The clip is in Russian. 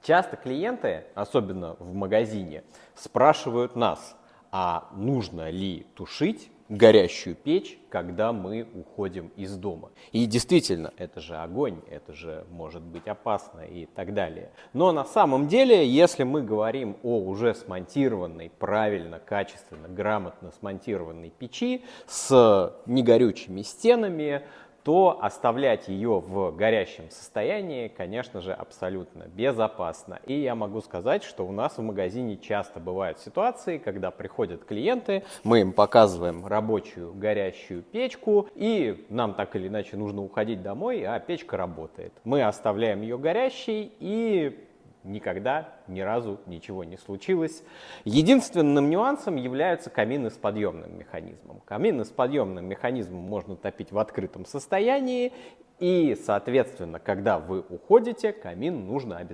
Часто клиенты, особенно в магазине, спрашивают нас, а нужно ли тушить горящую печь, когда мы уходим из дома. И действительно, это же огонь, это же может быть опасно и так далее. Но на самом деле, если мы говорим о уже смонтированной, правильно, качественно, грамотно смонтированной печи с негорючими стенами, то оставлять ее в горящем состоянии, конечно же, абсолютно безопасно. И я могу сказать, что у нас в магазине часто бывают ситуации, когда приходят клиенты, мы им показываем рабочую горящую печку, и нам так или иначе нужно уходить домой, а печка работает. Мы оставляем ее горящей, и никогда, ни разу ничего не случилось. Единственным нюансом являются камины с подъемным механизмом. Камины с подъемным механизмом можно топить в открытом состоянии, и, соответственно, когда вы уходите, камин нужно обязательно